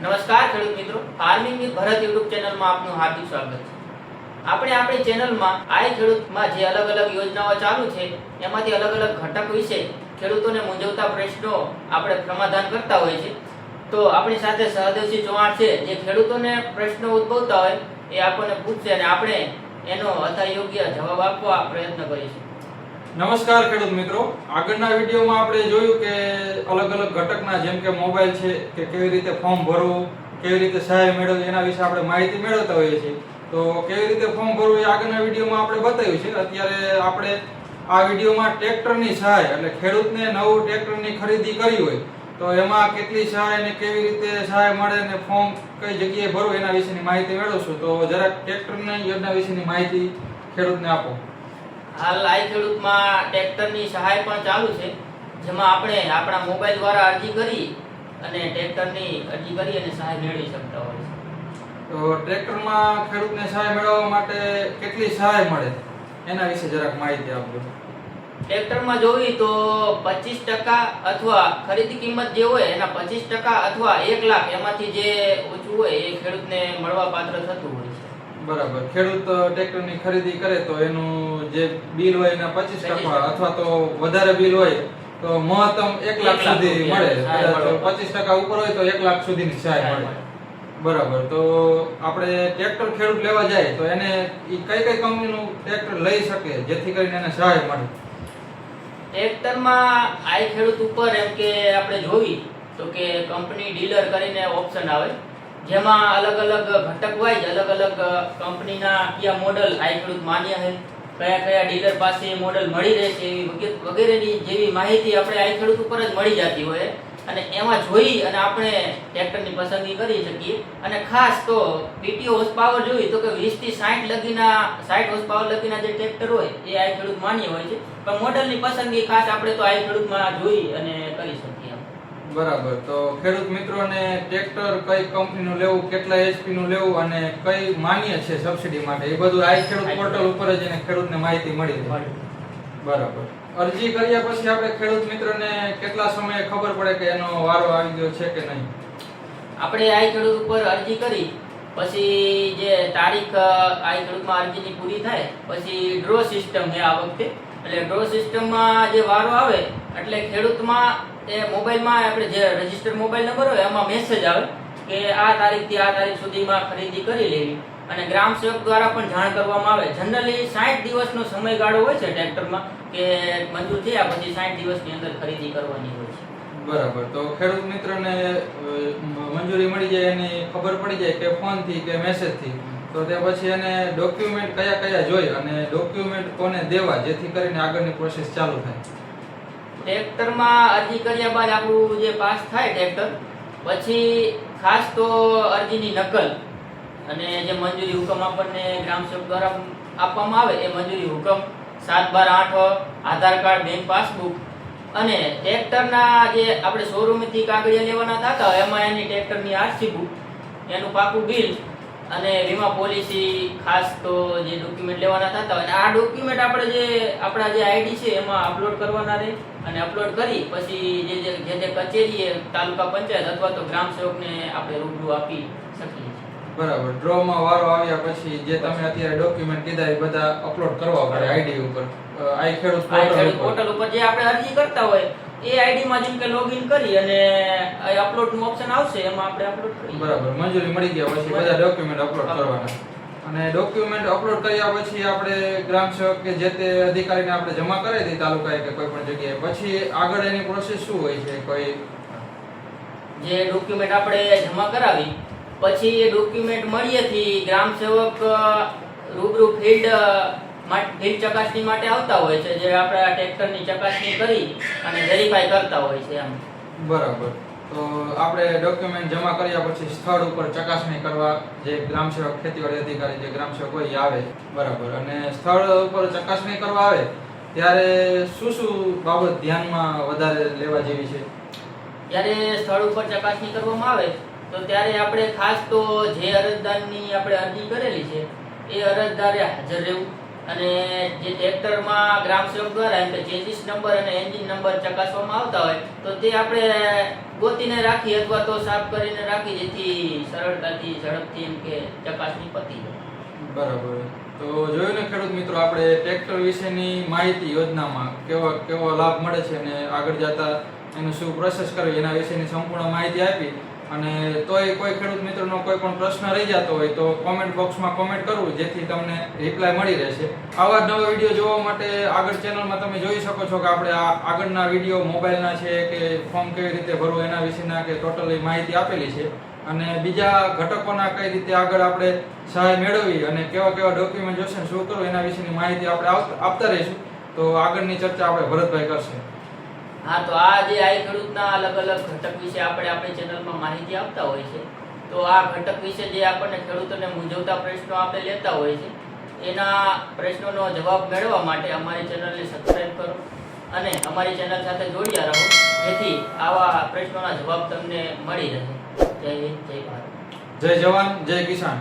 નમસ્કાર ખેડૂત મિત્રો, ફાર્મિંગ વિથ ભરત યુટ્યુબ ચેનલમાં આપનું હાર્દિક સ્વાગત છે. આપણે આપણી ચેનલમાં આઈ ખેડૂતમાં જે અલગ અલગ યોજનાઓ ચાલુ છે એમાંથી અલગ અલગ ઘટક વિશે ખેડૂતોને મૂંઝવતા પ્રશ્નો આપણે સમાધાન કરતા હોઈએ છીએ. તો આપણી સાથે સહદેવસિંહ ચૌહાણ છે, જે ખેડૂતોને પ્રશ્નો ઉદ્ભવતા હોય એ આપણને પૂછશે અને આપણે એનો યથાયોગ્ય જવાબ આપવા પ્રયત્ન કરીશું. નમસ્કાર ખેડૂત મિત્રો, આગળના વિડીયોમાં આપણે જોયું કે અલગ અલગ ઘટકના જેમ કે મોબાઈલ છે કે કેવી રીતે ફોર્મ ભરવું, કેવી રીતે સહાય મેળવવી, એના વિશે આપણે માહિતી મેળવતા હોઈએ છીએ. તો કેવી રીતે ફોર્મ ભરવું એ આગળના વિડીયોમાં આપણે બતાવ્યું છે. અત્યારે આપણે આ વિડીયોમાં ટ્રેક્ટરની સહાય એટલે ખેડૂતને નવું ટ્રેક્ટરની ખરીદી કરી હોય તો એમાં કેટલી સહાય અને કેવી રીતે સહાય મળે અને ફોર્મ કઈ જગ્યાએ ભરવું એના વિશેની માહિતી મેળવશું. તો જરાક ટ્રેક્ટરની યોજના વિશેની માહિતી ખેડૂતને આપો. હાલ આઈ ખેડૂતમાં ટ્રેક્ટરની સહાય પણ ચાલુ છે, જેમાં આપણે આપણા મોબાઈલ દ્વારા અરજી કરી અને ટ્રેક્ટરની અરજી કરી અને સહાય મેળવી શકતા હોય છે. તો ટ્રેક્ટરમાં ખેડૂતને સહાય મેળવવા માટે કેટલી સહાય મળે એના વિશે જરાક માહિતી આપજો. ટ્રેક્ટરમાં જોવી તો 25% અથવા ખરીદી કિંમત જે હોય એના 25% અથવા 1 લાખ એમાંથી જે ઓછું હોય એ ખેડૂતને મળવા પાત્ર થતું હોય છે. બરાબર. ખેડૂત ટ્રેક્ટરની ખરીદી કરે તો એનું જે બિલ હોય એના 25% અથવા તો વધારે બિલ હોય તો મહત્તમ 1 લાખ સુધી મળે. 25% ઉપર હોય તો 1 લાખ સુધીની સહાય મળે. બરાબર. તો આપણે ટ્રેક્ટર ખેડૂત લેવા જાય તો એને કઈ કઈ કંપનીનું ટ્રેક્ટર લઈ શકે જેથી કરીને એને સહાય મળે? ટ્રેક્ટરમાં આઈ ખેડૂત ઉપર એમ કે આપણે જોવી તો કે કંપની ડીલર કરીને ઓપ્શન આવે, જેમાં અલગ અલગ ઘટક વાઇઝ અલગ અલગ કંપનીના કયા મોડલ આઈ ખેડૂત માન્ય છે, કયા કયા ડીલર પાસે મોડલ મળી રહેશે વગેરેની જેવી માહિતી આપણે આઈ ખેડૂત ઉપર જ મળી જતી હોય અને એમાં જોઈ અને આપણે ટ્રેક્ટરની પસંદગી કરી શકીએ. અને ખાસ તો પીટીઓ હોર્સ પાવર જોઈ તો કે 20 થી 60 લગીના 60 હોર્સ પાવર લગીના જે ટ્રેક્ટર હોય એ આઈ ખેડૂત માન્ય હોય છે, પણ મોડલની પસંદગી ખાસ આપણે તો આઈ ખેડૂતમાં જોઈ અને કરી શકીએ. બરાબર. તો ખેડૂત મિત્રોને ટ્રેક્ટર કઈ કંપનીનું લેવું, કેટલા એચપી નું લેવું અને કઈ માન્ય છે સબસિડી માટે એ બધું આઈ ખેડૂત પોર્ટલ ઉપર જ એને ખેડૂતને માહિતી મળી જાય. બરાબર. અરજી કર્યા પછી આપણે ખેડૂત મિત્રને કેટલા સમયે ખબર પડે કે એનો વારો આવી ગયો છે કે નહીં? આપણે આઈ ખેડૂત ઉપર અરજી કરી પછી જે તારીખ આઈ ખેડૂતમાં અરજીની પૂરી થાય પછી ડ્રો સિસ્ટમ છે આ વખતે. એટલે ડ્રો સિસ્ટમમાં જે વારો આવે એટલે ખેડૂતમાં એ મોબાઈલમાં આપણે જે રજિસ્ટર મોબાઈલ નંબર હોય એમાં મેસેજ આવે કે આ તારીખથી આ તારીખ સુધીમાં ખરીદી કરી લેવી અને ગ્રામ સેવક દ્વારા પણ જાણ કરવામાં આવે. જનરલી 60 દિવસનો સમયગાળો હોય છે ટ્રેક્ટરમાં કે મંજૂર થયા પછી 60 દિવસની અંદર ખરીદી કરવાની હોય છે. બરાબર. તો ખેડૂત મિત્રને મંજૂરી મળી જાય એની ખબર પડી જાય કે ફોનથી કે મેસેજથી, તો તે પછી એને ડોક્યુમેન્ટ કયા કયા જોઈ અને ડોક્યુમેન્ટ કોને દેવા જેથી કરીને આગળની પ્રોસેસ ચાલુ થાય? ટ્રેક્ટરમાં અરજી કર્યા બાદ આપણું જે પાસ થાય ટ્રેક્ટર પછી ખાસ તો અરજીની નકલ અને જે મંજૂરી હુકમ આપણને ગ્રામ સેવક દ્વારા આપવામાં આવે એ મંજૂરી હુકમ 7/12/8 આધાર કાર્ડ, બેંક પાસબુક અને ટ્રેક્ટરના જે આપણે શોરૂમથી કાગળિયા લેવાના થતા હોય એમાં એની ટ્રેક્ટરની આરસી બુક, એનું પાકું બિલ અને વીમા પોલિસી, ખાસ તો જે ડોક્યુમેન્ટ લેવાના થતા હોય આ ડોક્યુમેન્ટ આપણે જે આપણા જે આઈડી છે એમાં અપલોડ કરવાના રહે અને અપલોડ કરી પછી જે કચેરીએ તાલુકા પંચાયત અથવા તો ગ્રામ સેવકને આપણે રૂબરૂ આપી શકીએ. બરાબર. ડ્રોમાં વારો આવ્યા પછી જે તમે અત્યારે ડોક્યુમેન્ટ કીધા એ બધા અપલોડ કરવા પડે આઈડી ઉપર, આઈ ખેડૂત પોર્ટલ ઉપર જે આપણે અરજી કરતા હોય એ આઈડી માં જેમ કે લોગિન કરી અને અપલોડ નું ઓપ્શન આવશે એમાં આપણે અપલોડ કરીએ. બરાબર. મંજૂરી મળી ગયા પછી બધા ડોક્યુમેન્ટ અપલોડ કરવાના અને ડોક્યુમેન્ટ અપલોડ કર્યા પછી આપણે ગ્રામ સેવક કે જે તે અધિકારીને આપણે જમા કરાવી દઈએ તાલુકાએ કે કોઈ પણ જગ્યાએ, પછી આગળ એની પ્રોસેસ શું હોય છે? કોઈ જે ડોક્યુમેન્ટ આપણે જમા કરાવી પછી એ ડોક્યુમેન્ટ મળ્યાથી ગ્રામ સેવક રૂબરૂ ફિલ્ડ ચકાસણી માટે આવતા હોય છે, જે આપણે ટ્રેક્ટરની ચકાસણી કરી અને વેરીફાઈ કરતા હોય છે એમ. બરાબર. તો આપણે ડોક્યુમેન્ટ જમા કર્યા પછી સ્થળ ઉપર ચકાસણી કરવા જે ગ્રામ સેવક, ખેતીવાડી અધિકારી જે ગ્રામ સેવક હોય એ આવે. બરાબર. અને સ્થળ ઉપર ચકાસણી કરવા આવે ત્યારે શું શું બાબત ધ્યાનમાં વધારે લેવા જેવી છે? જ્યારે સ્થળ ઉપર ચકાસણી કરવામાં આવે તો ત્યારે આપણે ખાસ તો જે અરજદારની આપણે અરજી કરેલી છે એ અરજદારે હાજર રહેવું અને જે ટ્રેક્ટરમાં ગ્રામ સેવક દ્વારા એમ કે ચેસિસ નંબર અને એન્જિન નંબર ચકાસવામાં આવતા હોય તો તે આપણે ગોતીને રાખી અથવા તો સાફ કરીને રાખી, જેથી સરળતાથી ઝડપથી એમ કે ચકાસણી પતી જાય. બરાબર. તો જોયું ને ખેડૂત મિત્રો, આપણે ટ્રેક્ટર વિશેની માહિતી યોજનામાં કેવો લાભ મળે છે અને આગળ જતા એનું શું પ્રોસેસ કરવી એના વિશેની સંપૂર્ણ માહિતી આપી. અને તોય કોઈ ખેડૂત મિત્રનો કોઈ પણ પ્રશ્ન રહી જતો હોય તો કોમેન્ટ બોક્સમાં કોમેન્ટ કરવું, જેથી તમને રિપ્લાય મળી રહેશે. આવા જ નવા વિડીયો જોવા માટે આગળ ચેનલમાં તમે જોઈ શકો છો કે આપણે આ આગળના વિડીયો મોબાઈલના છે કે ફોર્મ કેવી રીતે ભરવું એના વિશેના કે ટોટલી માહિતી આપેલી છે. અને બીજા ઘટકોના કઈ રીતે આગળ આપણે સહાય મેળવવી અને કેવા ડોક્યુમેન્ટ જોશે શું કરવું એના વિશેની માહિતી આપણે આપતા રહીશું. તો આગળની ચર્ચા આપણે ભરતભાઈ કરશે. હા, તો આ જે આઈ ખેડૂતના અલગ અલગ ઘટક વિશે આપણે આપણી ચેનલમાં માહિતી આપતા હોય છે. તો આ ઘટક વિશે જે આપણને ખેડૂતોને મૂંઝવતા પ્રશ્નો આપણે લેતા હોય છે, એના પ્રશ્નોનો જવાબ મેળવવા માટે અમારી ચેનલને સબસ્ક્રાઇબ કરો અને અમારી ચેનલ સાથે જોડ્યા રહો, જેથી આવા પ્રશ્નોના જવાબ તમને મળી રહે. જય હિન્દ, જય ભારત. જય જવાન, જય કિસાન.